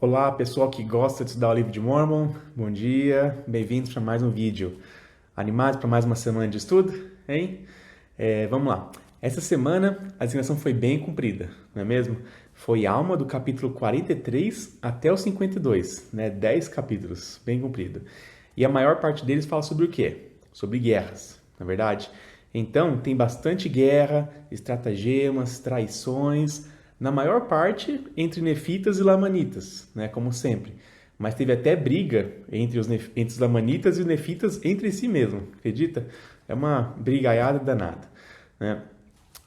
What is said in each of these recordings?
Olá, pessoal que gosta de estudar o livro de Mormon, bom dia, bem-vindos para mais um vídeo. Animados para mais uma semana de estudo, hein? Vamos lá. Essa semana a designação foi bem cumprida, não é mesmo? Foi alma do capítulo 43 até o 52, né? 10 capítulos, bem cumprido. E a maior parte deles fala sobre o quê? Sobre guerras, na verdade. Então, tem bastante guerra, estratagemas, traições, na maior parte entre nefitas e lamanitas, né, como sempre. Mas teve até briga entre os lamanitas e os nefitas entre si mesmo, acredita? É uma brigaiada danada, né?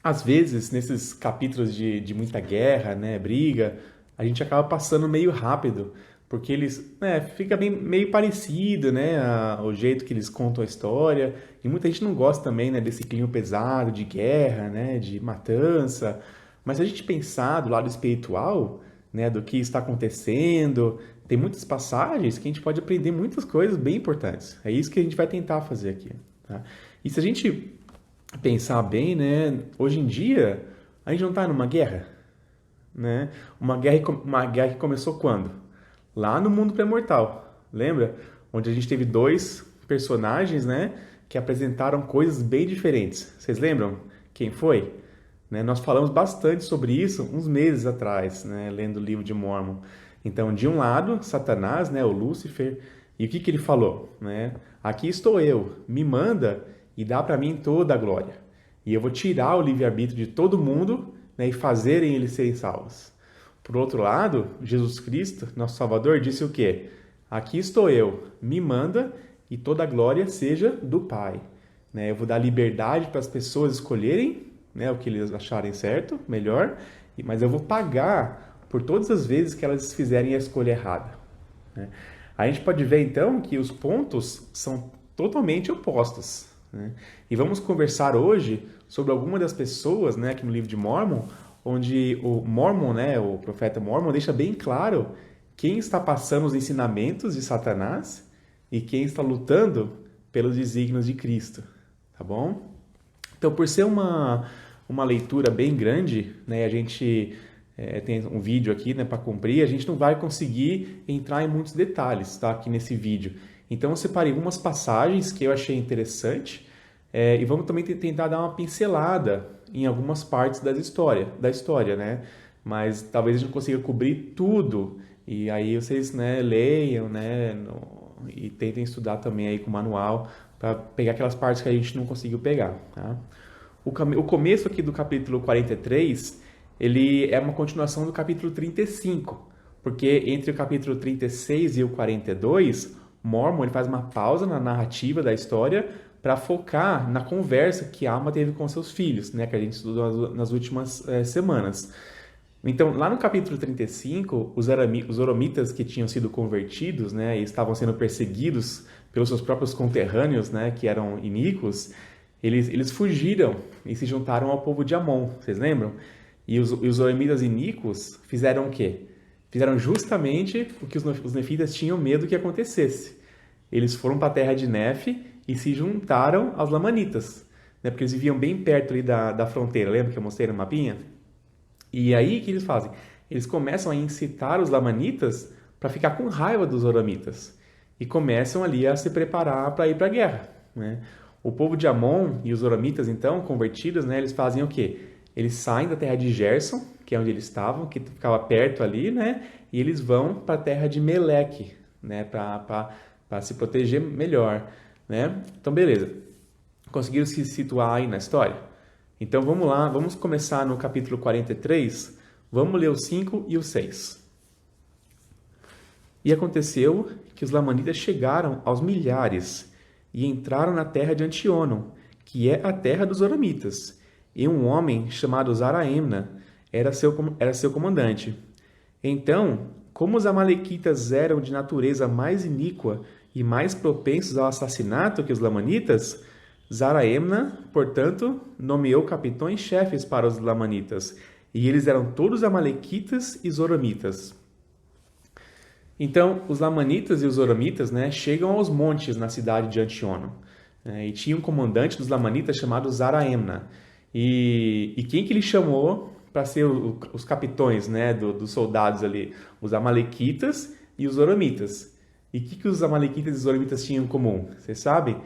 Às vezes, nesses capítulos de muita guerra, né, briga, a gente acaba passando meio rápido, porque eles, né, fica bem, meio parecido, né, o jeito que eles contam a história, e muita gente não gosta também, né, desse clima pesado de guerra, né, de matança, mas se a gente pensar do lado espiritual, né, do que está acontecendo, tem muitas passagens que a gente pode aprender muitas coisas bem importantes. É isso que a gente vai tentar fazer aqui, tá? E se a gente pensar bem, né, hoje em dia a gente não está numa guerra, né? Uma guerra que começou quando? Lá no mundo pré-mortal, lembra? Onde a gente teve dois personagens, né, que apresentaram coisas bem diferentes. Vocês lembram quem foi? Né? Nós falamos bastante sobre isso uns meses atrás, né, lendo o livro de Mormon. Então, de um lado, Satanás, né, o Lúcifer, e o que ele falou? Né? Aqui estou eu, me manda e dá para mim toda a glória. E eu vou tirar o livre-arbítrio de todo mundo, né, e fazerem eles serem salvos. Por outro lado, Jesus Cristo, nosso Salvador, disse o quê? Aqui estou eu, me manda e toda a glória seja do Pai. Né? Eu vou dar liberdade para as pessoas escolherem, né, o que eles acharem certo, melhor, mas eu vou pagar por todas as vezes que elas fizerem a escolha errada. Né? A gente pode ver então que os pontos são totalmente opostos. Né? E vamos conversar hoje sobre alguma das pessoas, né, aqui no livro de Mormon, onde o Mormon, né, o profeta Mormon, deixa bem claro quem está passando os ensinamentos de Satanás e quem está lutando pelos desígnios de Cristo, tá bom? Então, por ser uma leitura bem grande, né, a gente tem um vídeo aqui, né, para cumprir, a gente não vai conseguir entrar em muitos detalhes, tá, aqui nesse vídeo. Então, eu separei algumas passagens que eu achei interessante e vamos também tentar dar uma pincelada em algumas partes da história, né? Mas talvez a gente não consiga cobrir tudo e aí vocês, né, leiam, né, e tentem estudar também aí com o manual para pegar aquelas partes que a gente não conseguiu pegar, tá? O começo aqui do capítulo 43, ele é uma continuação do capítulo 35, porque entre o capítulo 36 e o 42, Mormon ele faz uma pausa na narrativa da história para focar na conversa que Alma teve com seus filhos, né, que a gente estudou nas últimas semanas. Então, lá no capítulo 35, os oromitas que tinham sido convertidos, né, e estavam sendo perseguidos pelos seus próprios conterrâneos, né, que eram iníquos, eles fugiram e se juntaram ao povo de Amon, vocês lembram? E os oromitas iníquos fizeram o quê? Fizeram justamente o que os nefitas tinham medo que acontecesse. Eles foram para a terra de Nefe e se juntaram aos lamanitas, né, porque eles viviam bem perto ali da fronteira, lembra que eu mostrei no mapinha? E aí, o que eles fazem? Eles começam a incitar os lamanitas para ficar com raiva dos oramitas. E começam ali a se preparar para ir para a guerra. Né? O povo de Amon e os oramitas, então, convertidos, né, eles fazem o quê? Eles saem da terra de Gerson, que é onde eles estavam, que ficava perto ali, né? E eles vão para a terra de Meleque, né? Para se proteger melhor. Né? Então, beleza. Conseguiram se situar aí na história? Então vamos lá, vamos começar no capítulo 43, vamos ler o 5 e o 6. E aconteceu que os lamanitas chegaram aos milhares e entraram na terra de Antíono, que é a terra dos oramitas, e um homem chamado Zaraemna era seu comandante. Então, como os amalequitas eram de natureza mais iníqua e mais propensos ao assassinato que os lamanitas, Zaraemna, portanto, nomeou capitões-chefes para os lamanitas, e eles eram todos amalequitas e zoramitas. Então, os lamanitas e os zoramitas, né, chegam aos montes na cidade de Antíono, né, e tinha um comandante dos lamanitas chamado Zaraemna. E quem que ele chamou para ser os capitões, né, dos soldados ali, os amalequitas e os zoramitas. E o que os amalequitas e os zoramitas tinham em comum? Você sabe?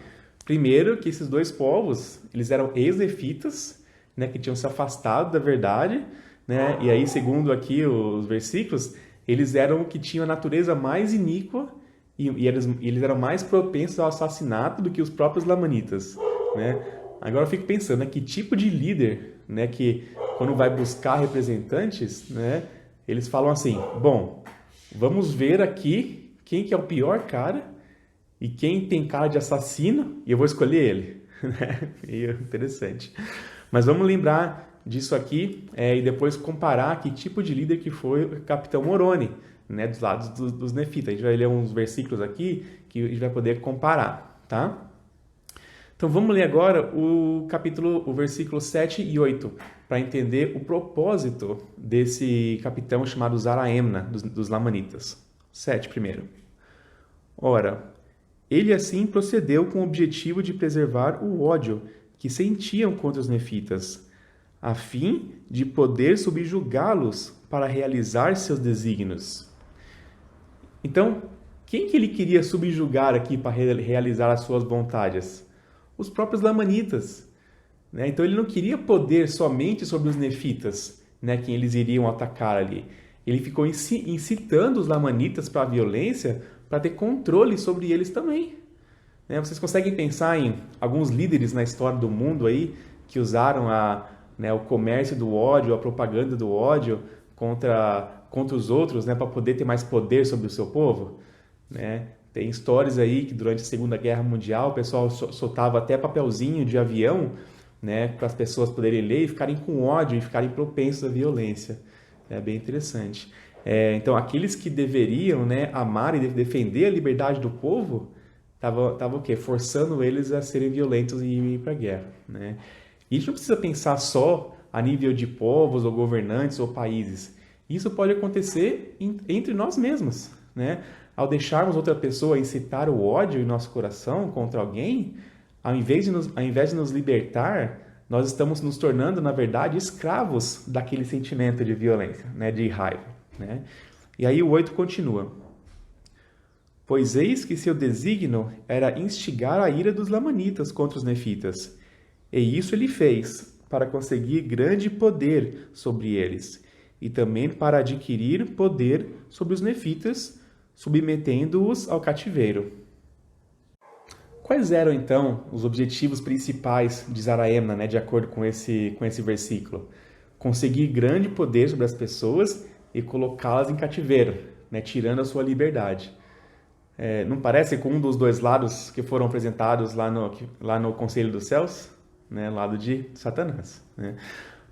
Primeiro, que esses dois povos, eles eram ex-nefitas, né, que tinham se afastado da verdade, né? E aí, segundo aqui os versículos, eles eram que tinham a natureza mais iníqua e eles eram mais propensos ao assassinato do que os próprios lamanitas, né? Agora eu fico pensando, né, que tipo de líder, né, que quando vai buscar representantes, né, eles falam assim, bom, vamos ver aqui quem que é o pior cara e quem tem cara de assassino e eu vou escolher ele. Meio interessante. Mas vamos lembrar disso aqui e depois comparar que tipo de líder que foi o capitão Moroni, né, dos lados dos nefitas. A gente vai ler uns versículos aqui que a gente vai poder comparar, tá? Então vamos ler agora o versículo 7 e 8, para entender o propósito desse capitão chamado Zaraemna, dos Lamanitas. 7 primeiro. Ora, ele assim procedeu com o objetivo de preservar o ódio que sentiam contra os nefitas, a fim de poder subjugá-los para realizar seus desígnios. Então, quem que ele queria subjugar aqui para realizar as suas vontades? Os próprios lamanitas, né? Então ele não queria poder somente sobre os nefitas, né, quem eles iriam atacar ali. Ele ficou incitando os lamanitas para a violência para ter controle sobre eles também. Né? Vocês conseguem pensar em alguns líderes na história do mundo aí que usaram o comércio do ódio, a propaganda do ódio contra os outros, né, para poder ter mais poder sobre o seu povo? Né? Tem histórias aí que durante a Segunda Guerra Mundial o pessoal soltava até papelzinho de avião, né, para as pessoas poderem ler e ficarem com ódio e ficarem propensos à violência. É bem interessante. Então, aqueles que deveriam, né, amar e defender a liberdade do povo, estavam o quê? Forçando eles a serem violentos e ir para a guerra. Né? E a gente não precisa pensar só a nível de povos ou governantes ou países. Isso pode acontecer entre nós mesmos, né? Ao deixarmos outra pessoa incitar o ódio em nosso coração contra alguém, ao invés de nos libertar, nós estamos nos tornando, na verdade, escravos daquele sentimento de violência, né? De raiva. Né? E aí o 8 continua. Pois eis que seu desígnio era instigar a ira dos lamanitas contra os nefitas. E isso ele fez para conseguir grande poder sobre eles, e também para adquirir poder sobre os nefitas, submetendo-os ao cativeiro. Quais eram, então, os objetivos principais de Zaraemna, né, de acordo com esse versículo? Conseguir grande poder sobre as pessoas e colocá-las em cativeiro, né, tirando a sua liberdade. Não parece com um dos dois lados que foram apresentados lá no Conselho dos Céus? Né, lado de Satanás. Né?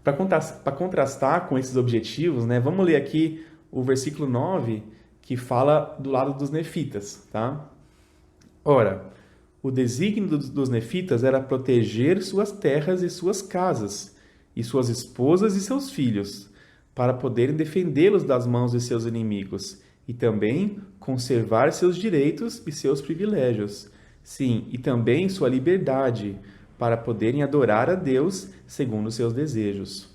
Para contrastar com esses objetivos, né, vamos ler aqui o versículo 9, que fala do lado dos nefitas. Tá? Ora, o desígnio dos nefitas era proteger suas terras e suas casas, e suas esposas e seus filhos, para poderem defendê-los das mãos de seus inimigos, e também conservar seus direitos e seus privilégios. Sim, e também sua liberdade, para poderem adorar a Deus segundo seus desejos.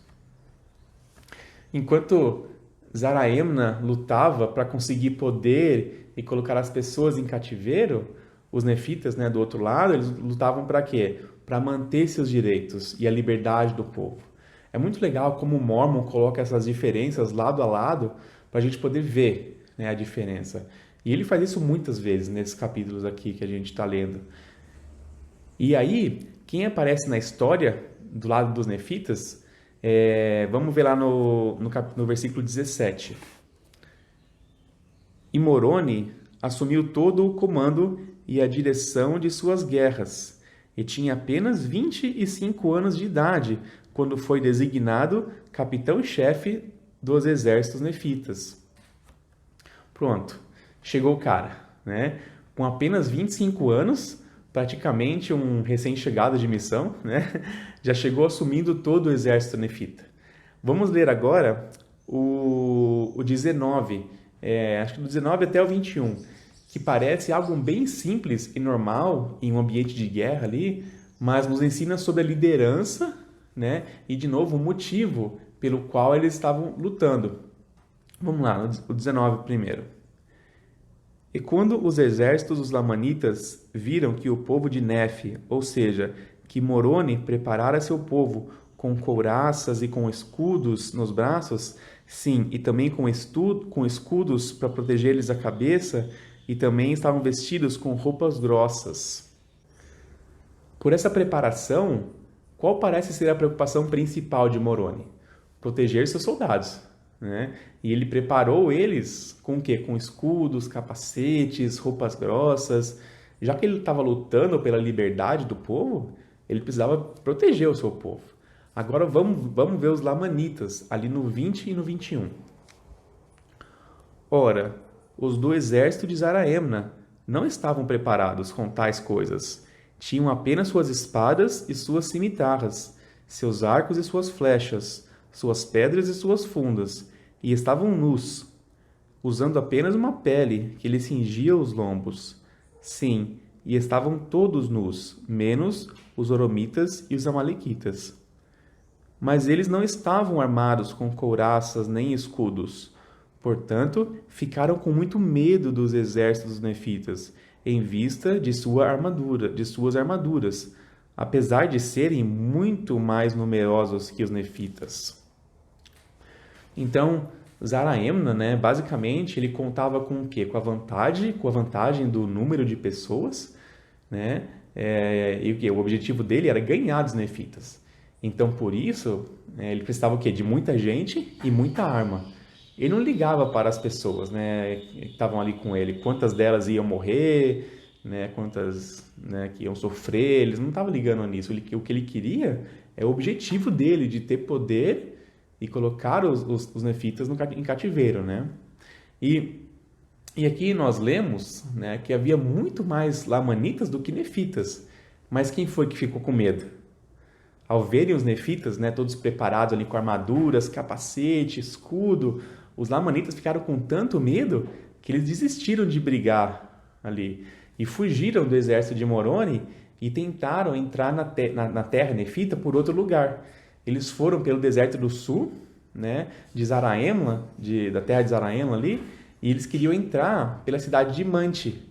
Enquanto Zaraemna lutava para conseguir poder e colocar as pessoas em cativeiro, os nefitas, né, do outro lado, eles lutavam para quê? Para manter seus direitos e a liberdade do povo. É muito legal como o Mormon coloca essas diferenças lado a lado para a gente poder ver, né, a diferença. E ele faz isso muitas vezes nesses capítulos aqui que a gente está lendo. E aí, quem aparece na história do lado dos nefitas, vamos ver lá no versículo 17. E Moroni assumiu todo o comando e a direção de suas guerras, e tinha apenas 25 anos de idade quando foi designado capitão-chefe dos exércitos nefitas. Pronto, chegou o cara, né? Com apenas 25 anos, praticamente um recém-chegado de missão, né? Já chegou assumindo todo o exército nefita. Vamos ler agora o 19, acho que do 19 até o 21, que parece algo bem simples e normal em um ambiente de guerra ali, mas nos ensina sobre a liderança, né? E, de novo, o motivo pelo qual eles estavam lutando. Vamos lá, o 19 primeiro. E quando os exércitos dos lamanitas viram que o povo de Nefe, ou seja, que Moroni preparara seu povo com couraças e com escudos nos braços, sim, e também com escudos para proteger-lhes a cabeça, e também estavam vestidos com roupas grossas. Por essa preparação, qual parece ser a preocupação principal de Moroni? Proteger seus soldados, né? E ele preparou eles com o quê? Com escudos, capacetes, roupas grossas. Já que ele estava lutando pela liberdade do povo, ele precisava proteger o seu povo. Agora vamos ver os lamanitas, ali no 20 e no 21. Ora, os do exército de Zaraemna não estavam preparados com tais coisas. Tinham apenas suas espadas e suas cimitarras, seus arcos e suas flechas, suas pedras e suas fundas, e estavam nus, usando apenas uma pele que lhe cingia os lombos. Sim, e estavam todos nus, menos os oromitas e os amalequitas. Mas eles não estavam armados com couraças nem escudos. Portanto, ficaram com muito medo dos exércitos dos nefitas, em vista de suas armaduras, apesar de serem muito mais numerosos que os nefitas. Então, Zaraemna, né, basicamente, ele contava com o quê? Com a vantagem do número de pessoas, né? E o quê? O objetivo dele era ganhar dos nefitas. Então, por isso, ele precisava o quê? De muita gente e muita arma. Ele não ligava para as pessoas, né, que estavam ali com ele, quantas delas iam morrer, né, quantas, né, que iam sofrer, eles não estavam ligando nisso. O que ele queria é o objetivo dele, de ter poder e colocar os nefitas em cativeiro, né? E aqui nós lemos, né, que havia muito mais lamanitas do que nefitas. Mas quem foi que ficou com medo? Ao verem os nefitas, né, todos preparados ali com armaduras, capacete, escudo, os lamanitas ficaram com tanto medo que eles desistiram de brigar ali e fugiram do exército de Moroni e tentaram entrar na terra nefita por outro lugar. Eles foram pelo deserto do sul, né, de Zaraemla, da terra de Zaraemla ali, e eles queriam entrar pela cidade de Mante.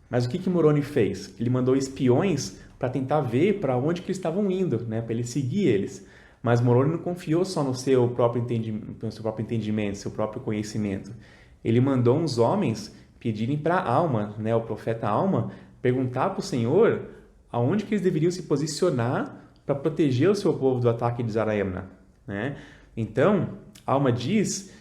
Mas o que Moroni fez? Ele mandou espiões para tentar ver para onde que eles estavam indo, né, para ele seguir eles. Mas Moroni não confiou só no seu próprio entendimento, seu próprio conhecimento. Ele mandou uns homens pedirem para Alma, né, o profeta Alma, perguntar para o Senhor aonde que eles deveriam se posicionar para proteger o seu povo do ataque de Zaraemna, né? Então, Alma diz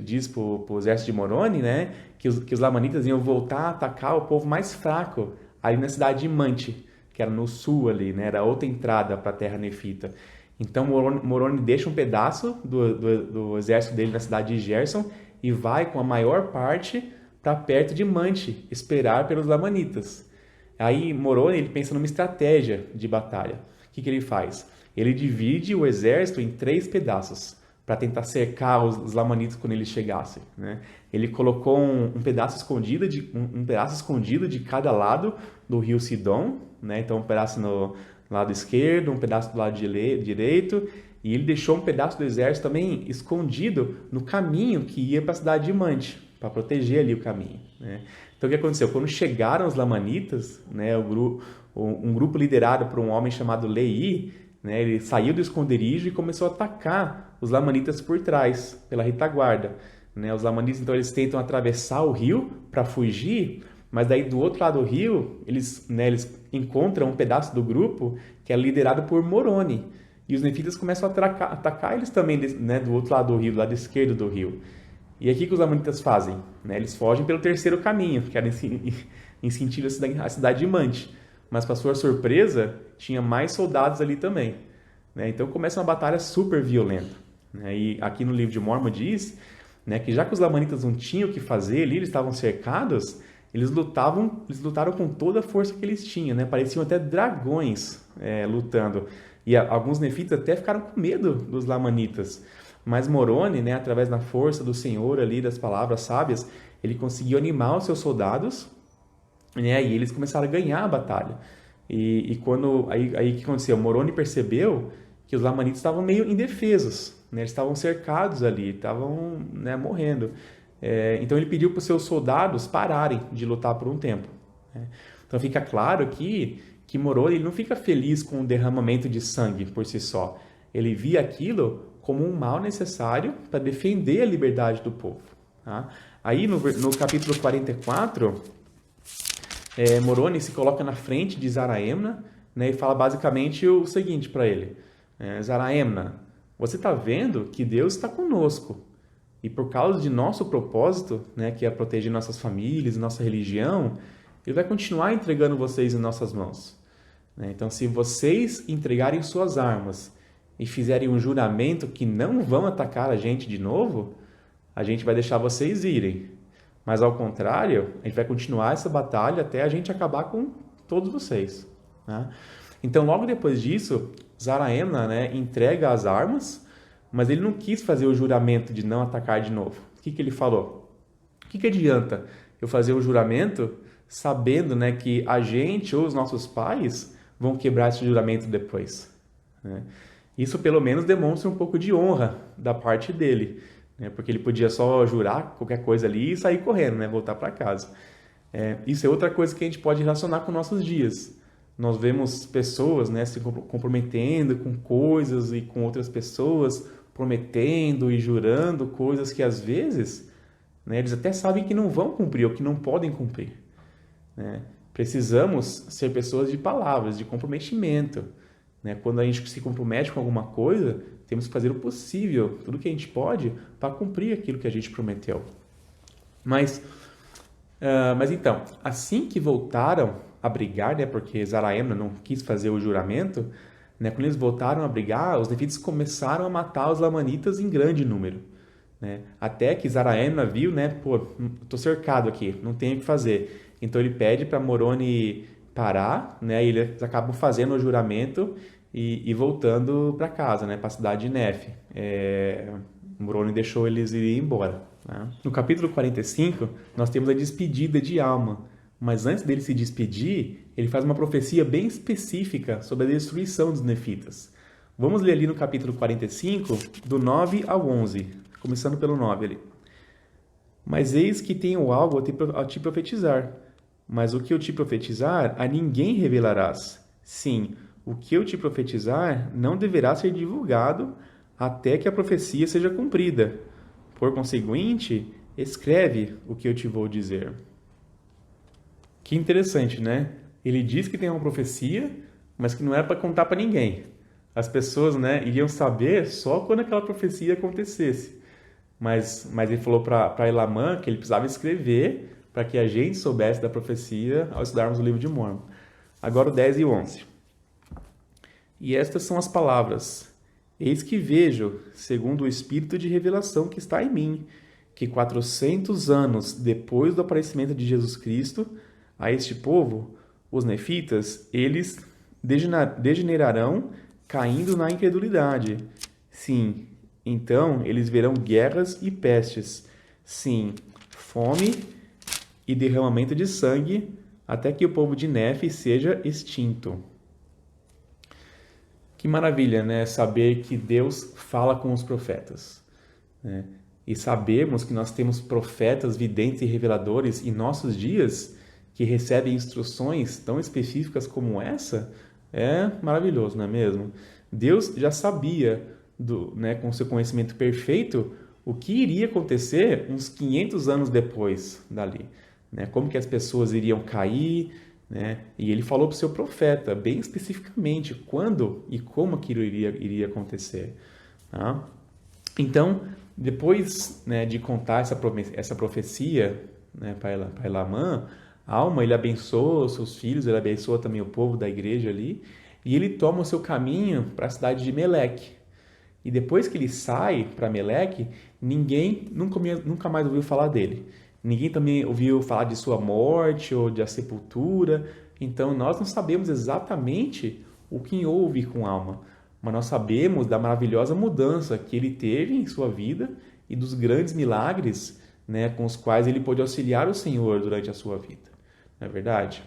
diz para o exército de Moroni, né, que os lamanitas iam voltar a atacar o povo mais fraco ali na cidade de Mante, que era no sul ali, né, era outra entrada para a terra nefita. Então Moroni deixa um pedaço do exército dele na cidade de Gerson e vai com a maior parte para perto de Mante, esperar pelos lamanitas. Aí Moroni ele pensa numa estratégia de batalha. O que ele faz? Ele divide o exército em 3 pedaços para tentar cercar os lamanitas quando eles chegassem, né? Ele colocou um pedaço escondido de cada lado do rio Sidom, né? Então um pedaço no lado esquerdo, um pedaço do lado direito, e ele deixou um pedaço do exército também escondido no caminho que ia para a cidade de Mante, para proteger ali o caminho, né? Então o que aconteceu? Quando chegaram os lamanitas, né, um grupo liderado por um homem chamado Lei, né, ele saiu do esconderijo e começou a atacar os lamanitas por trás, pela retaguarda, né? Os lamanitas, então, eles tentam atravessar o rio para fugir, mas daí do outro lado do rio, eles encontram um pedaço do grupo que é liderado por Moroni. E os nefitas começam a atacar eles também, né, do outro lado do rio, do lado esquerdo do rio. E aqui que os lamanitas fazem, né? Eles fogem pelo terceiro caminho, que era em sentido à cidade de Mante. Mas, para sua surpresa, tinha mais soldados ali também, né? Então começa uma batalha super violenta, né? E aqui no livro de Mormon diz, né, que já que os lamanitas não tinham o que fazer ali, eles estavam cercados, eles lutaram com toda a força que eles tinham, né? Pareciam até dragões lutando. E alguns nefitas até ficaram com medo dos lamanitas. Mas Moroni, né, através da força do Senhor ali, das palavras sábias, ele conseguiu animar os seus soldados, né, e eles começaram a ganhar a batalha. E quando aí o que aconteceu? Moroni percebeu que os lamanitas estavam meio indefesos, né? Eles estavam cercados ali, estavam, né, morrendo. Então ele pediu para os seus soldados pararem de lutar por um tempo, né? Então fica claro aqui que Moroni ele não fica feliz com o derramamento de sangue por si só. Ele via aquilo como um mal necessário para defender a liberdade do povo. Tá? Aí no capítulo 44, Moroni se coloca na frente de Zaraemna, né, e fala basicamente o seguinte para ele: Zaraemna, você está vendo que Deus está conosco. E por causa de nosso propósito, né, que é proteger nossas famílias, nossa religião, Ele vai continuar entregando vocês em nossas mãos. Então, se vocês entregarem suas armas e fizerem um juramento que não vão atacar a gente de novo, a gente vai deixar vocês irem. Mas, ao contrário, a gente vai continuar essa batalha até a gente acabar com todos vocês. Né? Então, logo depois disso, Zaraemna, né, entrega as armas, mas ele não quis fazer o juramento de não atacar de novo. O que ele falou? O que adianta eu fazer o juramento sabendo, né, que a gente ou os nossos pais vão quebrar esse juramento depois? Né? Isso pelo menos demonstra um pouco de honra da parte dele, né? Porque ele podia só jurar qualquer coisa ali e sair correndo, né? Voltar para casa. Isso é outra coisa que a gente pode relacionar com nossos dias. Nós vemos pessoas, né, se comprometendo com coisas e com outras pessoas, prometendo e jurando coisas que às vezes, né, eles até sabem que não vão cumprir ou que não podem cumprir. Né? Precisamos ser pessoas de palavras, de comprometimento. Né? Quando a gente se compromete com alguma coisa, temos que fazer o possível, tudo que a gente pode, para cumprir aquilo que a gente prometeu. Mas então, assim que voltaram a brigar, né, porque Zaraemna não quis fazer o juramento, né, quando eles voltaram a brigar, os nefitas começaram a matar os lamanitas em grande número. Né? Até que Zaraemna viu, né, pô, estou cercado aqui, não tenho o que fazer. Então ele pede para Moroni parar, né, e eles acabam fazendo o juramento e voltando para casa, né, para a cidade de Nef. Moroni deixou eles irem embora. Né? No capítulo 45, nós temos a despedida de Alma. Mas antes dele se despedir, ele faz uma profecia bem específica sobre a destruição dos nefitas. Vamos ler ali no capítulo 45, do 9 ao 11, começando pelo 9 ali. Mas eis que tenho algo a te profetizar. Mas o que eu te profetizar, a ninguém revelarás. Sim, o que eu te profetizar não deverá ser divulgado até que a profecia seja cumprida. Por conseguinte, escreve o que eu te vou dizer. Que interessante, né? Ele diz que tem uma profecia, mas que não era para contar para ninguém. As pessoas, né, iriam saber só quando aquela profecia acontecesse. Mas ele falou para Elamã que ele precisava escrever para que a gente soubesse da profecia ao estudarmos o livro de Mórmon. Agora o 10 e 11. E estas são as palavras: Eis que vejo, segundo o Espírito de revelação que está em mim, que 400 anos depois do aparecimento de Jesus Cristo, a este povo, os nefitas, eles degenerarão, caindo na incredulidade. Sim, então eles verão guerras e pestes. Sim, fome e derramamento de sangue, até que o povo de Nef seja extinto. Que maravilha, né? Saber que Deus fala com os profetas. Né? E sabemos que nós temos profetas, videntes e reveladores em nossos dias que recebem instruções tão específicas como essa, é maravilhoso, não é mesmo? Deus já sabia, né, com seu conhecimento perfeito, o que iria acontecer uns 500 anos depois dali. Né? Como que as pessoas iriam cair, né? E ele falou para o seu profeta, bem especificamente, quando e como aquilo iria acontecer. Tá? Então, depois, né, de contar essa profecia, né, para Elamã, Alma, ele abençoa os seus filhos, ele abençoa também o povo da igreja ali, e ele toma o seu caminho para a cidade de Meleque. E depois que ele sai para Meleque, ninguém nunca mais ouviu falar dele. Ninguém também ouviu falar de sua morte ou de a sepultura. Então, nós não sabemos exatamente o que houve com Alma, mas nós sabemos da maravilhosa mudança que ele teve em sua vida e dos grandes milagres, né, com os quais ele pôde auxiliar o Senhor durante a sua vida. Não é verdade?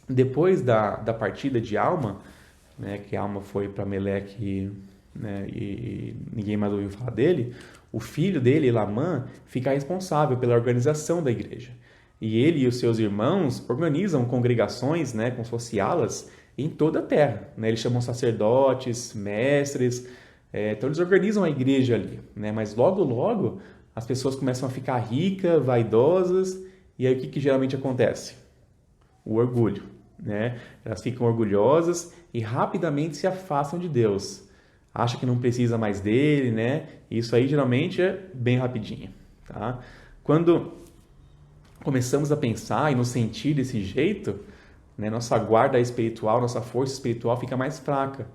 Depois da partida de Alma, né, que a alma foi para Meleque, né, e ninguém mais ouviu falar dele, o filho dele, Lamã, fica responsável pela organização da igreja. E ele e os seus irmãos organizam congregações, né, como se fosse alas, em toda a terra. Né? Eles chamam sacerdotes, mestres, então eles organizam a igreja ali. Né? Mas logo, logo, as pessoas começam a ficar ricas, vaidosas, e aí o que geralmente acontece? O orgulho. Né? Elas ficam orgulhosas e rapidamente se afastam de Deus. Acha que não precisa mais dele, né? Isso aí geralmente é bem rapidinho, tá? Quando começamos a pensar e nos sentir desse jeito, né, nossa guarda espiritual, nossa força espiritual fica mais fraca,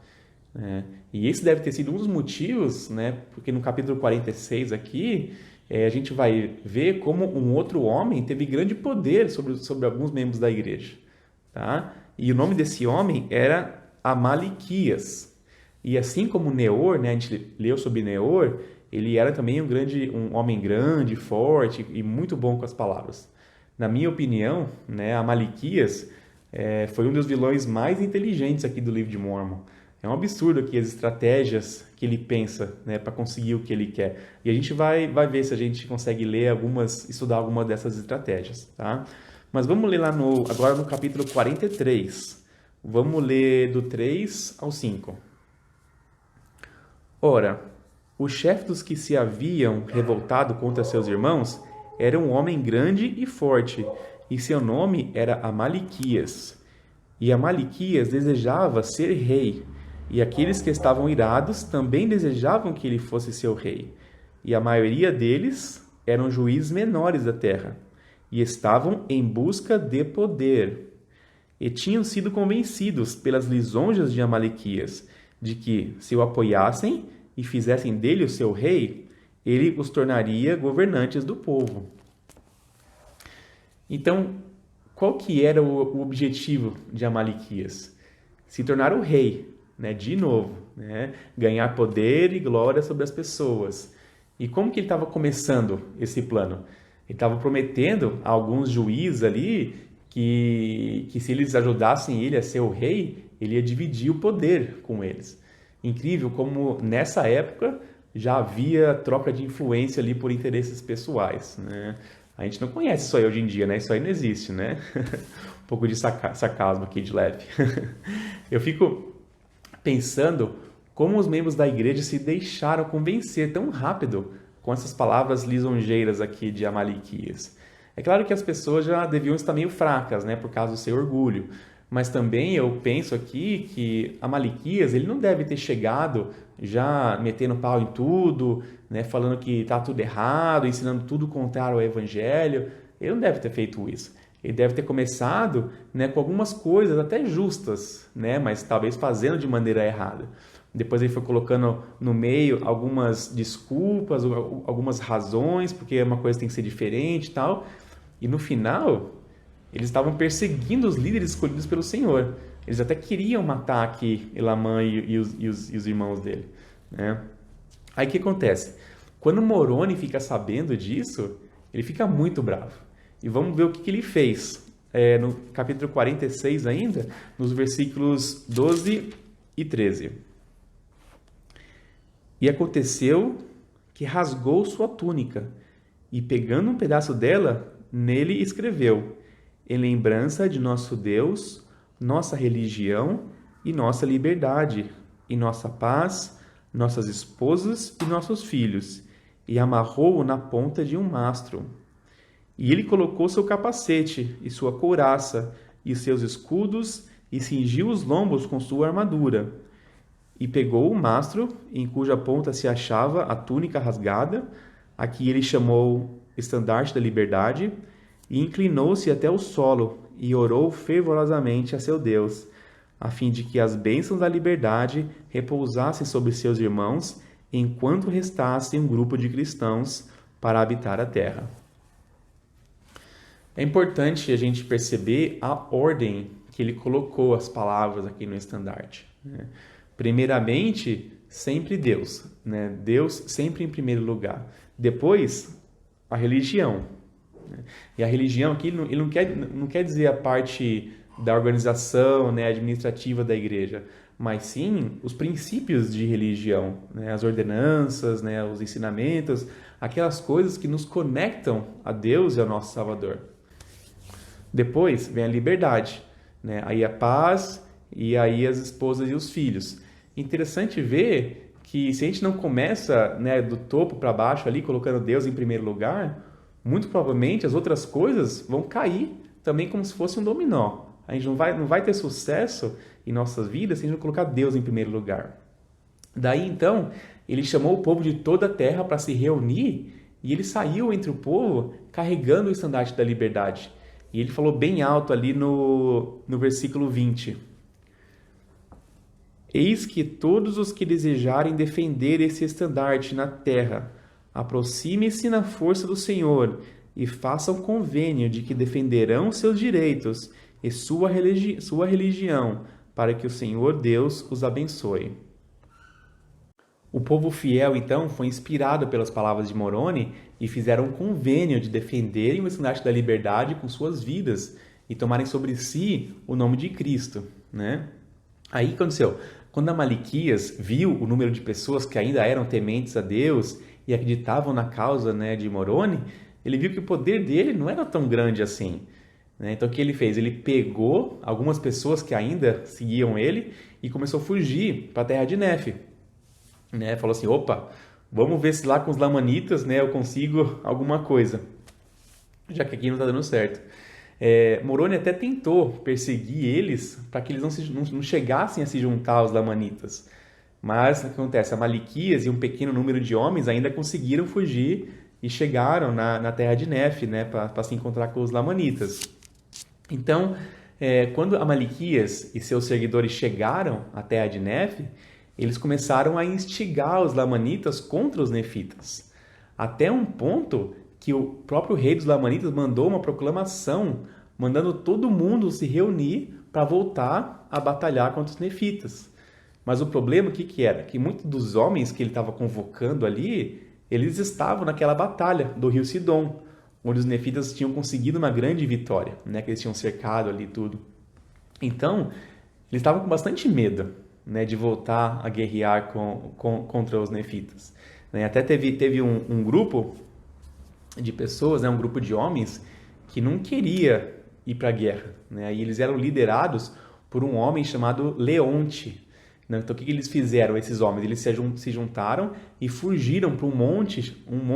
né? E esse deve ter sido um dos motivos, né? Porque no capítulo 46 aqui, a gente vai ver como um outro homem teve grande poder sobre alguns membros da igreja, tá? E o nome desse homem era Amaliquias. E assim como Neor, né, a gente leu sobre Neor, ele era também um homem grande, forte e muito bom com as palavras. Na minha opinião, né, Amaliquias foi um dos vilões mais inteligentes aqui do livro de Mormon. É um absurdo aqui as estratégias que ele pensa, né, para conseguir o que ele quer. E a gente vai ver se a gente consegue ler estudar alguma dessas estratégias, tá? Mas vamos ler agora no capítulo 43. Vamos ler do 3 ao 5. Ora, o chefe dos que se haviam revoltado contra seus irmãos era um homem grande e forte, e seu nome era Amaliquias. E Amaliquias desejava ser rei, e aqueles que estavam irados também desejavam que ele fosse seu rei. E a maioria deles eram juízes menores da terra, e estavam em busca de poder. E tinham sido convencidos pelas lisonjas de Amaliquias, de que, se o apoiassem e fizessem dele o seu rei, ele os tornaria governantes do povo. Então, qual que era o objetivo de Amaliquias? Se tornar o rei, né? De novo, né? Ganhar poder e glória sobre as pessoas. E como que ele estava começando esse plano? Ele estava prometendo a alguns juízes ali que se eles ajudassem ele a ser o rei, ele ia dividir o poder com eles. Incrível como nessa época já havia troca de influência ali por interesses pessoais, né? A gente não conhece isso aí hoje em dia, né? Isso aí não existe, né? Um pouco de sarcasmo aqui de leve. Eu fico pensando como os membros da igreja se deixaram convencer tão rápido com essas palavras lisonjeiras aqui de Amaliquias. É claro que as pessoas já deviam estar meio fracas, né? Por causa do seu orgulho. Mas também eu penso aqui que Amaliquias, ele não deve ter chegado já metendo pau em tudo, né, falando que está tudo errado, ensinando tudo contrário ao evangelho. Ele não deve ter feito isso. Ele deve ter começado, né, com algumas coisas até justas, né, mas talvez fazendo de maneira errada. Depois ele foi colocando no meio algumas desculpas, algumas razões, porque uma coisa tem que ser diferente e tal. E no final, eles estavam perseguindo os líderes escolhidos pelo Senhor. Eles até queriam matar aqui Elamã e os irmãos dele, né? Aí o que acontece? Quando Moroni fica sabendo disso, ele fica muito bravo. E vamos ver o que ele fez. No capítulo 46 ainda, nos versículos 12 e 13. E aconteceu que rasgou sua túnica, e pegando um pedaço dela, nele escreveu: em lembrança de nosso Deus, nossa religião e nossa liberdade, e nossa paz, nossas esposas e nossos filhos, e amarrou-o na ponta de um mastro. E ele colocou seu capacete e sua couraça, e seus escudos, e cingiu os lombos com sua armadura. E pegou o mastro, em cuja ponta se achava a túnica rasgada, a que ele chamou estandarte da liberdade, e inclinou-se até o solo e orou fervorosamente a seu Deus, a fim de que as bênçãos da liberdade repousassem sobre seus irmãos, enquanto restasse um grupo de cristãos para habitar a terra. É importante a gente perceber a ordem que ele colocou as palavras aqui no estandarte, né? Primeiramente, sempre Deus, né? Deus sempre em primeiro lugar. Depois, a religião. E a religião aqui ele não quer dizer a parte da organização, né, administrativa da igreja, mas sim os princípios de religião, né? As ordenanças, né? Os ensinamentos, aquelas coisas que nos conectam a Deus e ao nosso Salvador. Depois vem a liberdade, né? Aí a paz e aí as esposas e os filhos. Interessante ver que se a gente não começa, né, do topo para baixo ali, colocando Deus em primeiro lugar, muito provavelmente as outras coisas vão cair também como se fosse um dominó. A gente não vai ter sucesso em nossas vidas se a gente não colocar Deus em primeiro lugar. Daí então, ele chamou o povo de toda a terra para se reunir e ele saiu entre o povo carregando o estandarte da liberdade. E ele falou bem alto ali no versículo 20: Eis que todos os que desejarem defender esse estandarte na terra, aproxime-se na força do Senhor e façam convênio de que defenderão seus direitos e sua religião, para que o Senhor Deus os abençoe. O povo fiel, então, foi inspirado pelas palavras de Moroni e fizeram um convênio de defenderem o estandarte da liberdade com suas vidas e tomarem sobre si o nome de Cristo, né? Aí o que aconteceu? Quando Amalequias viu o número de pessoas que ainda eram tementes a Deus e acreditavam na causa, né, de Moroni, ele viu que o poder dele não era tão grande assim, né? Então o que ele fez? Ele pegou algumas pessoas que ainda seguiam ele e começou a fugir para a terra de Nefe, né? Falou assim, opa, vamos ver se lá com os lamanitas, né, eu consigo alguma coisa, já que aqui não está dando certo. Moroni até tentou perseguir eles para que eles não chegassem a se juntar aos lamanitas. Mas o que acontece? Amalequias e um pequeno número de homens ainda conseguiram fugir e chegaram na terra de Nefe, né, para se encontrar com os lamanitas. Então, quando Amalequias e seus seguidores chegaram à terra de Nefe, eles começaram a instigar os lamanitas contra os nefitas. Até um ponto que o próprio rei dos lamanitas mandou uma proclamação, mandando todo mundo se reunir para voltar a batalhar contra os nefitas. Mas o problema, o que era? Que muitos dos homens que ele estava convocando ali, eles estavam naquela batalha do rio Sidom, onde os nefitas tinham conseguido uma grande vitória, né? Que eles tinham cercado ali tudo. Então, eles estavam com bastante medo, né, de voltar a guerrear contra os nefitas. Né? Até teve um grupo de pessoas, né, um grupo de homens que não queria ir para a guerra, né? E eles eram liderados por um homem chamado Leonte, né? Então o que eles fizeram, esses homens? Eles se juntaram e fugiram para um monte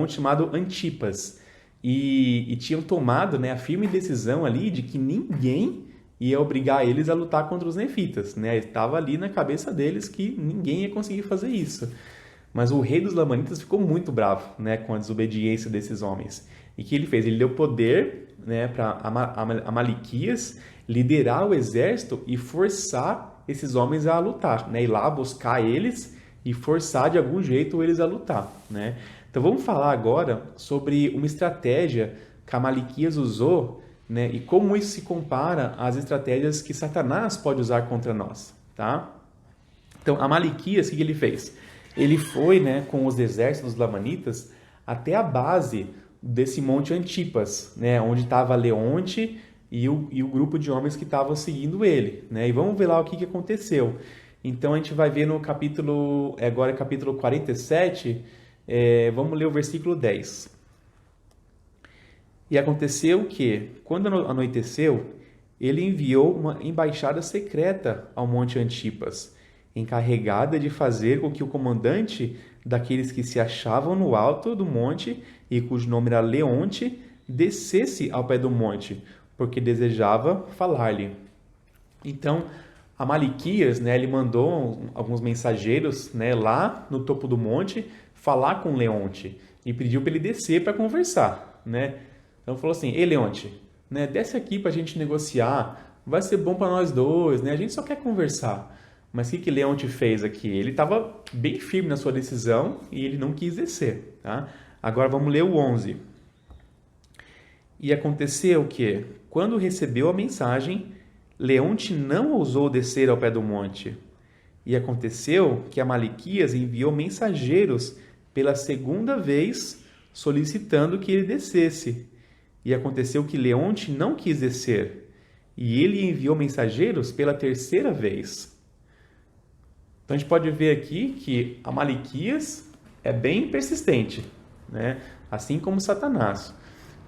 chamado Antipas e tinham tomado, né, a firme decisão ali de que ninguém ia obrigar eles a lutar contra os nefitas, né? Estava ali na cabeça deles que ninguém ia conseguir fazer isso. Mas o rei dos lamanitas ficou muito bravo, né, com a desobediência desses homens. E o que ele fez? Ele deu poder, né, para Amalequias liderar o exército e forçar esses homens a lutar, né? Ir lá buscar eles e forçar de algum jeito eles a lutar, né? Então vamos falar agora sobre uma estratégia que Amalequias usou, né, e como isso se compara às estratégias que Satanás pode usar contra nós, tá? Então Amalequias, o que ele fez? Ele foi, né, com os exércitos lamanitas até a base desse monte Antipas, né, onde estava Leonte e o grupo de homens que estavam seguindo ele, né? E vamos ver lá o que aconteceu. Então a gente vai ver no capítulo, agora capítulo 47, vamos ler o versículo 10. E aconteceu que, quando anoiteceu, ele enviou uma embaixada secreta ao monte Antipas, encarregada de fazer com que o comandante daqueles que se achavam no alto do monte e cujo nome era Leonte, descesse ao pé do monte, porque desejava falar-lhe. Então, Amalequias, né, ele mandou alguns mensageiros, né, lá no topo do monte falar com Leonte e pediu para ele descer para conversar, né? Então falou assim, ei Leonte, né, desce aqui para a gente negociar, vai ser bom para nós dois, né? A gente só quer conversar. Mas o que Leonte fez aqui? Ele estava bem firme na sua decisão e ele não quis descer, tá? Agora vamos ler o 11. E aconteceu que, quando recebeu a mensagem, Leonte não ousou descer ao pé do monte. E aconteceu que Amalequias enviou mensageiros pela segunda vez, solicitando que ele descesse. E aconteceu que Leonte não quis descer. E ele enviou mensageiros pela terceira vez. Então a gente pode ver aqui que Amalequias é bem persistente, né? Assim como Satanás.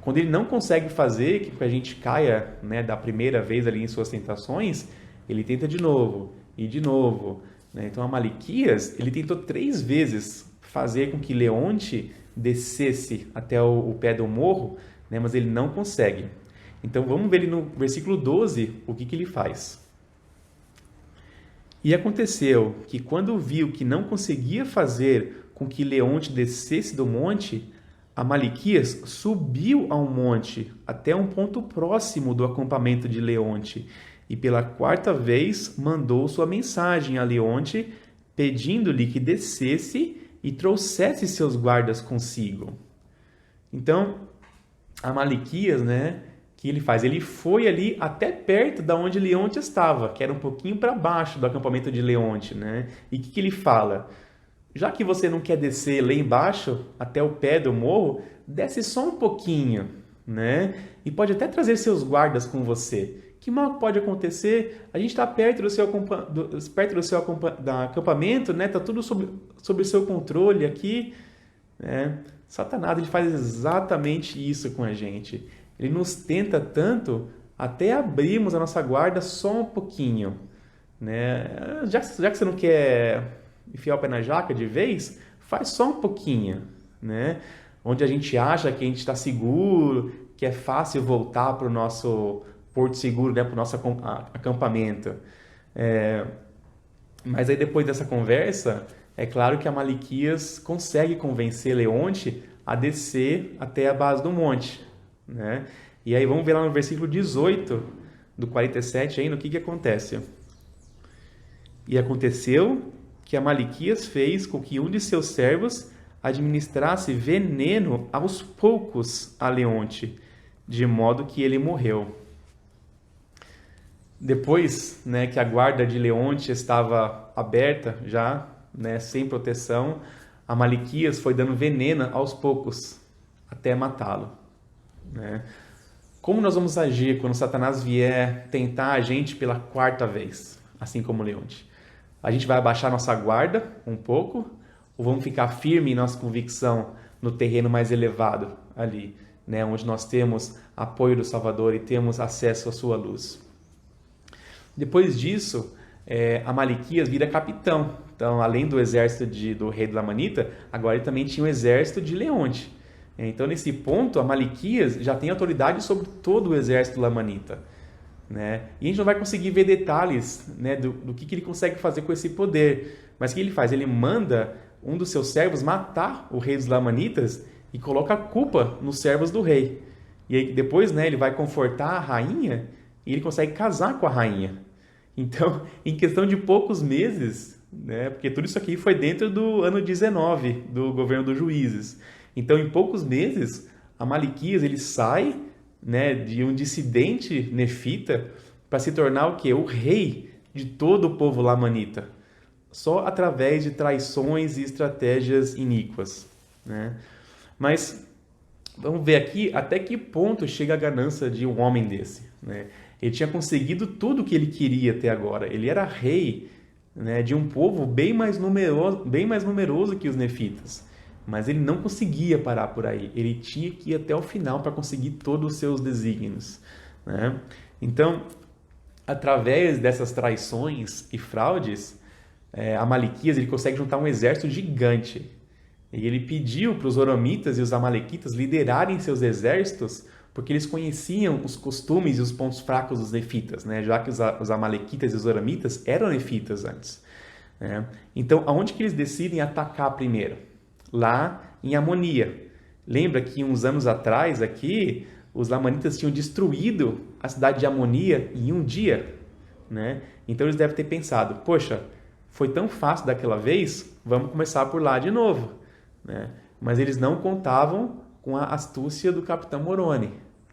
Quando ele não consegue fazer que a gente caia, né, da primeira vez ali em suas tentações, ele tenta de novo e de novo, né? Então Amalequias, ele tentou 3 vezes fazer com que Leonte descesse até o pé do morro, né? Mas ele não consegue. Então vamos ver ele no versículo 12 o que ele faz. E aconteceu que quando viu que não conseguia fazer com que Leonte descesse do monte, Amalequias subiu ao monte até um ponto próximo do acampamento de Leonte e pela 4ª vez mandou sua mensagem a Leonte, pedindo-lhe que descesse e trouxesse seus guardas consigo. Então, Amalequias, né, que ele faz? Ele foi ali até perto da onde Leonte estava, que era um pouquinho para baixo do acampamento de Leonte, né? E o que ele fala? Já que você não quer descer lá embaixo, até o pé do morro, desce só um pouquinho, né? E pode até trazer seus guardas com você. Que mal pode acontecer? A gente está perto do seu acampamento, né? Tá tudo sob o seu controle aqui, né? Satanás, ele faz exatamente isso com a gente. Ele nos tenta tanto até abrirmos a nossa guarda só um pouquinho, né? Já que você não quer enfiar o pé na jaca de vez, faz só um pouquinho, né? Onde a gente acha que a gente está seguro, que é fácil voltar para o nosso porto seguro, né? Para o nosso acampamento. Mas aí depois dessa conversa, é claro que Amalequias consegue convencer Leonte a descer até a base do monte, né? E aí vamos ver lá no versículo 18 do 47 ainda o que acontece. E aconteceu que Amalequias fez com que um de seus servos administrasse veneno aos poucos a Leonte, de modo que ele morreu. Depois, né, que a guarda de Leonte estava aberta já, né, sem proteção, Amalequias foi dando veneno aos poucos até matá-lo, né? Como nós vamos agir quando Satanás vier tentar a gente pela 4ª vez, assim como Leonte? A gente vai abaixar nossa guarda um pouco ou vamos ficar firme em nossa convicção no terreno mais elevado ali, né, onde nós temos apoio do Salvador e temos acesso à sua luz? Depois disso, Amalequias vira capitão. Então, além do exército do rei do Lamanita, agora ele também tinha o exército de Leonte. Então, nesse ponto, Amalequias já tem autoridade sobre todo o exército lamanita, né? E a gente não vai conseguir ver detalhes, né, do que ele consegue fazer com esse poder. Mas o que ele faz? Ele manda um dos seus servos matar o rei dos Lamanitas e coloca a culpa nos servos do rei. E aí, depois, né, ele vai confortar a rainha e ele consegue casar com a rainha. Então, em questão de poucos meses, né, porque tudo isso aqui foi dentro do ano 19 do governo dos juízes. Então, em poucos meses, Amalequias ele sai, né, de um dissidente nefita para se tornar o quê? O rei de todo o povo lamanita, só através de traições e estratégias iníquas, né? Mas vamos ver aqui até que ponto chega a ganância de um homem desse, né? Ele tinha conseguido tudo o que ele queria até agora. Ele era rei, né, de um povo bem mais numeroso que os nefitas. Mas ele não conseguia parar por aí. Ele tinha que ir até o final para conseguir todos os seus desígnios, né? Então, através dessas traições e fraudes, Amalequias ele consegue juntar um exército gigante. E ele pediu para os Oromitas e os Amalequitas liderarem seus exércitos, porque eles conheciam os costumes e os pontos fracos dos nefitas, né? Já que os Amalequitas e os Oromitas eram nefitas antes, né? Então, aonde que eles decidem atacar primeiro? Lá em Amonia. Lembra que uns anos atrás aqui, os lamanitas tinham destruído a cidade de Amonia em um dia, né? Então eles devem ter pensado, poxa, foi tão fácil daquela vez, vamos começar por lá de novo, né? Mas eles não contavam com a astúcia do capitão Moroni,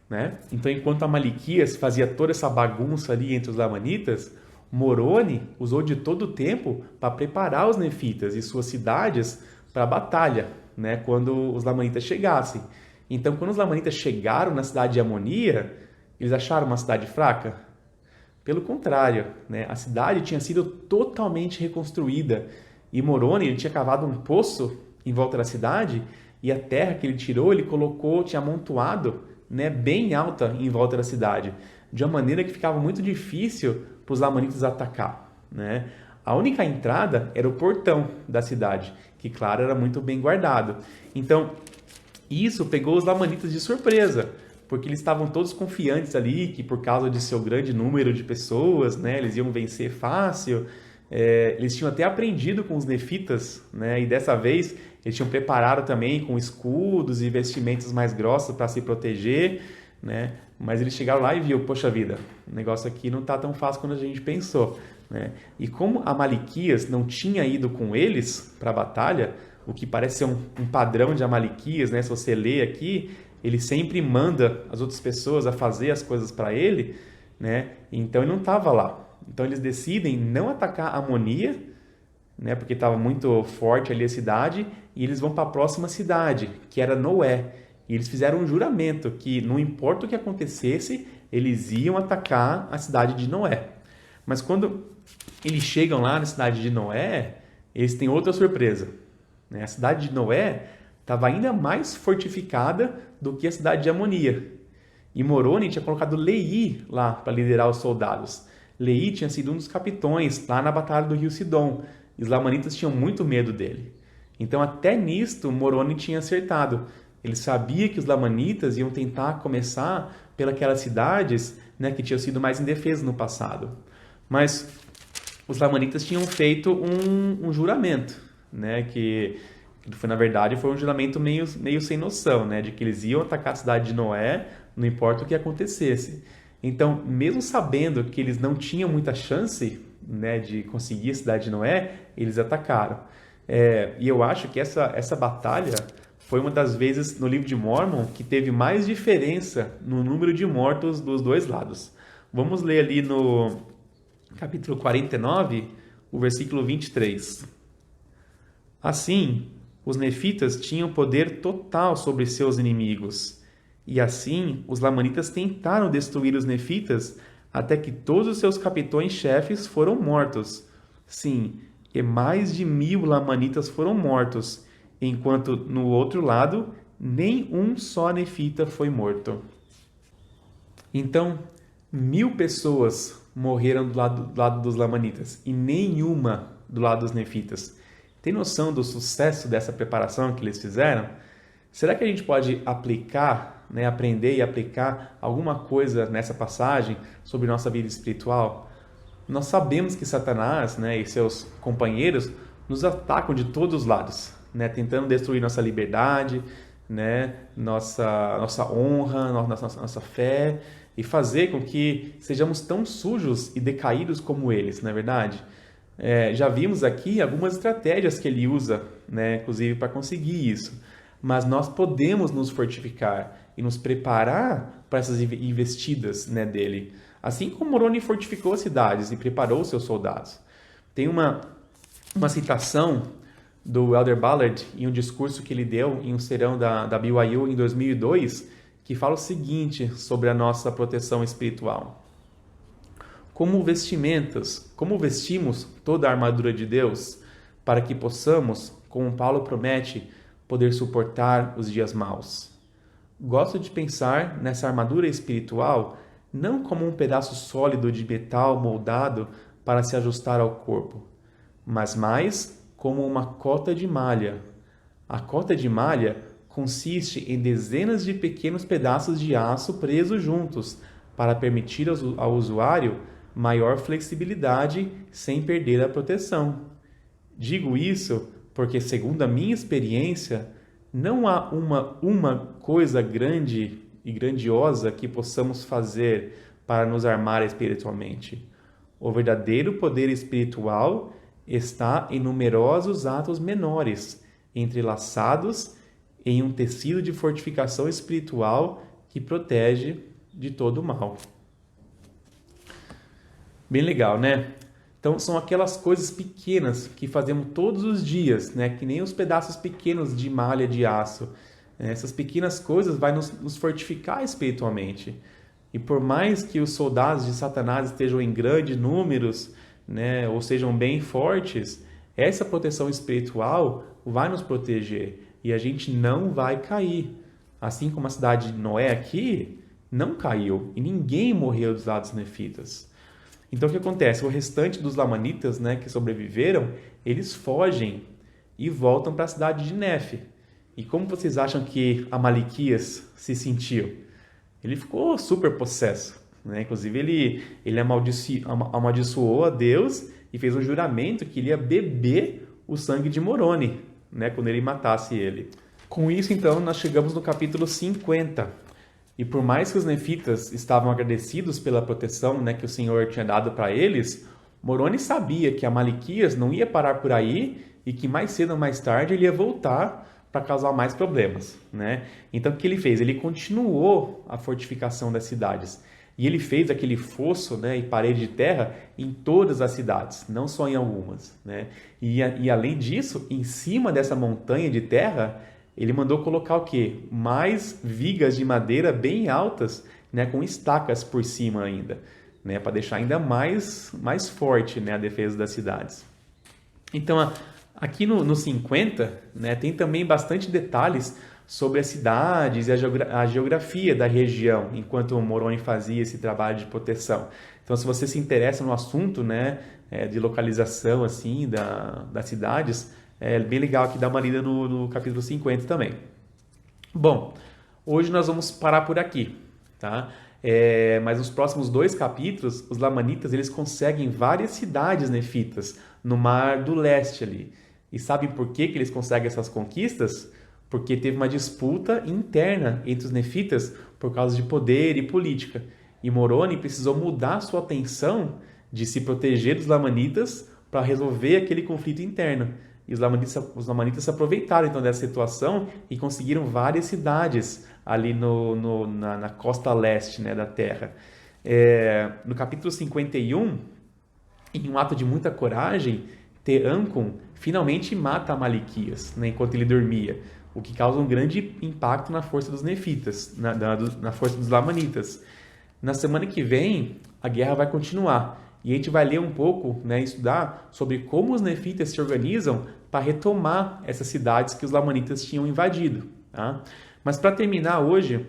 né? Então, enquanto Amalequias fazia toda essa bagunça ali entre os lamanitas, Moroni usou de todo o tempo para preparar os nefitas e suas cidades para a batalha, né, quando os lamanitas chegassem. Então, quando os lamanitas chegaram na cidade de Amonia, eles acharam uma cidade fraca? Pelo contrário, né? A cidade tinha sido totalmente reconstruída e Moroni ele tinha cavado um poço em volta da cidade e a terra que ele tirou, ele colocou, tinha amontoado, né, bem alta em volta da cidade, de uma maneira que ficava muito difícil para os lamanitas atacar, né? A única entrada era o portão da cidade, que, claro, era muito bem guardado. Então, isso pegou os lamanitas de surpresa, porque eles estavam todos confiantes ali que por causa de seu grande número de pessoas, né, eles iam vencer fácil. Eles tinham até aprendido com os nefitas, né, e dessa vez eles tinham preparado também com escudos e vestimentas mais grossas para se proteger, né, mas eles chegaram lá e viram, poxa vida, o negócio aqui não está tão fácil quanto a gente pensou, né? E como Amalequias não tinha ido com eles para a batalha, o que parece ser um padrão de Amalequias, né? Se você lê aqui, ele sempre manda as outras pessoas a fazer as coisas para ele, né? Então ele não estava lá. Então eles decidem não atacar Amonia, né? Porque estava muito forte ali a cidade, e eles vão para a próxima cidade, que era Noé. E eles fizeram um juramento que não importa o que acontecesse, eles iam atacar a cidade de Noé. Mas quando eles chegam lá na cidade de Noé, eles têm outra surpresa, né? A cidade de Noé estava ainda mais fortificada do que a cidade de Amonia. E Moroni tinha colocado Lei lá para liderar os soldados. Lei tinha sido um dos capitões lá na batalha do rio Sidom. E os lamanitas tinham muito medo dele. Então até nisto Moroni tinha acertado. Ele sabia que os lamanitas iam tentar começar pelas cidades, né, que tinham sido mais indefesas no passado. Mas os lamanitas tinham feito um juramento, né, que foi, na verdade, foi um juramento meio sem noção, né, de que eles iam atacar a cidade de Noé, não importa o que acontecesse. Então, mesmo sabendo que eles não tinham muita chance, né, de conseguir a cidade de Noé, eles atacaram. E eu acho que essa batalha foi uma das vezes no livro de Mórmon que teve mais diferença no número de mortos dos dois lados. Vamos ler ali no capítulo 49, o versículo 23. Assim, os nefitas tinham poder total sobre seus inimigos. E assim, os lamanitas tentaram destruir os nefitas até que todos os seus capitões-chefes foram mortos. Sim, e mais de 1000 lamanitas foram mortos, enquanto no outro lado, nem um só nefita foi morto. Então, 1000 pessoas morreram do lado dos lamanitas e nenhuma do lado dos nefitas. Tem noção do sucesso dessa preparação que eles fizeram? Será que a gente pode aplicar, né, aprender e aplicar alguma coisa nessa passagem sobre nossa vida espiritual? Nós sabemos que Satanás, né, e seus companheiros nos atacam de todos os lados, né, tentando destruir nossa liberdade, né, nossa honra, nossa fé, e fazer com que sejamos tão sujos e decaídos como eles, não é verdade? Já vimos aqui algumas estratégias que ele usa, né, inclusive para conseguir isso. Mas nós podemos nos fortificar e nos preparar para essas investidas, né, dele. Assim como Moroni fortificou as cidades e preparou seus soldados. Tem uma citação do Elder Ballard em um discurso que ele deu em um serão da BYU em 2002, que fala o seguinte sobre a nossa proteção espiritual. Como vestimos toda a armadura de Deus para que possamos, como Paulo promete, poder suportar os dias maus. Gosto de pensar nessa armadura espiritual não como um pedaço sólido de metal moldado para se ajustar ao corpo, mas mais como uma cota de malha. A cota de malha consiste em dezenas de pequenos pedaços de aço presos juntos para permitir ao usuário maior flexibilidade sem perder a proteção. Digo isso porque, segundo a minha experiência, não há uma coisa grande e grandiosa que possamos fazer para nos armar espiritualmente. O verdadeiro poder espiritual está em numerosos atos menores, entrelaçados em um tecido de fortificação espiritual que protege de todo o mal. Bem legal, né? Então, são aquelas coisas pequenas que fazemos todos os dias, né? Que nem os pedaços pequenos de malha de aço. Essas pequenas coisas vão nos fortificar espiritualmente. E por mais que os soldados de Satanás estejam em grandes números, né, ou sejam bem fortes, essa proteção espiritual vai nos proteger e a gente não vai cair. Assim como a cidade de Noé aqui não caiu e ninguém morreu dos lados nefitas. Então o que acontece? O restante dos lamanitas, né, que sobreviveram, eles fogem e voltam para a cidade de Nefe. E como vocês acham que Amalequias se sentiu? Ele ficou super possesso, né? Inclusive ele amaldiçoou a Deus e fez um juramento que ele ia beber o sangue de Moroni, né, quando ele matasse ele. Com isso, então, nós chegamos no capítulo 50. E por mais que os nefitas estavam agradecidos pela proteção, né, que o Senhor tinha dado para eles, Moroni sabia que Amalequias não ia parar por aí e que mais cedo ou mais tarde ele ia voltar para causar mais problemas, né? Então o que ele fez? Ele continuou a fortificação das cidades. E ele fez aquele fosso, né, e parede de terra em todas as cidades, não só em algumas, né? E além disso, em cima dessa montanha de terra, ele mandou colocar o quê? Mais vigas de madeira bem altas, né, com estacas por cima ainda, né, para deixar ainda mais forte, né, a defesa das cidades. Então, aqui no 50, né, tem também bastante detalhes sobre as cidades e a geografia da região, enquanto o Moroni fazia esse trabalho de proteção. Então, se você se interessa no assunto, né, de localização assim, das cidades, é bem legal aqui dar uma lida no capítulo 50 também. Bom, hoje nós vamos parar por aqui, tá? Mas nos próximos 2 capítulos, os lamanitas eles conseguem várias cidades nefitas no Mar do Leste ali. E sabem por que eles conseguem essas conquistas? Porque teve uma disputa interna entre os nefitas por causa de poder e política. E Moroni precisou mudar sua atenção de se proteger dos lamanitas para resolver aquele conflito interno. E os lamanitas se aproveitaram então dessa situação e conseguiram várias cidades ali na costa leste, né, da terra. No capítulo 51, em um ato de muita coragem, Teancum finalmente mata Amalequias, né, enquanto ele dormia, o que causa um grande impacto na força dos nefitas, na força dos lamanitas. Na semana que vem, a guerra vai continuar. E a gente vai ler um pouco, né, estudar sobre como os nefitas se organizam para retomar essas cidades que os lamanitas tinham invadido. Tá? Mas para terminar hoje,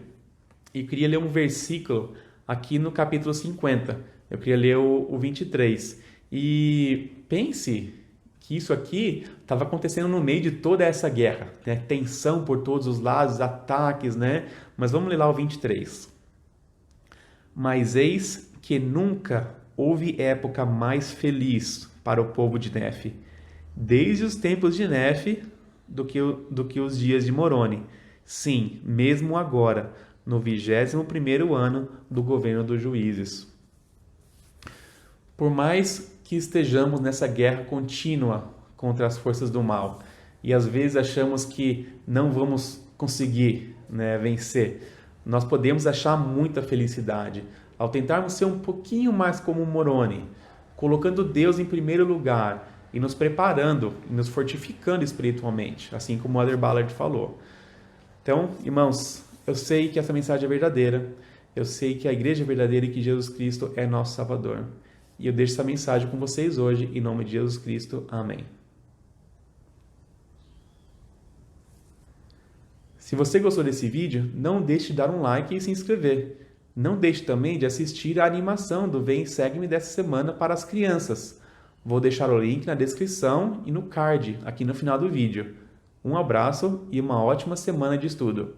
eu queria ler um versículo aqui no capítulo 50. Eu queria ler o 23. E pense que isso aqui estava acontecendo no meio de toda essa guerra. Né? Tensão por todos os lados, ataques, né? Mas vamos ler lá o 23. Mas eis que nunca houve época mais feliz para o povo de Nefe, desde os tempos de Nefe, do que os dias de Moroni. Sim, mesmo agora, no 21º ano do governo dos juízes. Por mais que estejamos nessa guerra contínua contra as forças do mal, e às vezes achamos que não vamos conseguir, né, vencer, nós podemos achar muita felicidade ao tentarmos ser um pouquinho mais como Moroni, colocando Deus em primeiro lugar e nos preparando e nos fortificando espiritualmente, assim como o Elder Ballard falou. Então, irmãos, eu sei que essa mensagem é verdadeira, eu sei que a igreja é verdadeira e que Jesus Cristo é nosso Salvador. E eu deixo essa mensagem com vocês hoje, em nome de Jesus Cristo. Amém. Se você gostou desse vídeo, não deixe de dar um like e se inscrever. Não deixe também de assistir a animação do Vem e Segue-me dessa semana para as crianças. Vou deixar o link na descrição e no card aqui no final do vídeo. Um abraço e uma ótima semana de estudo.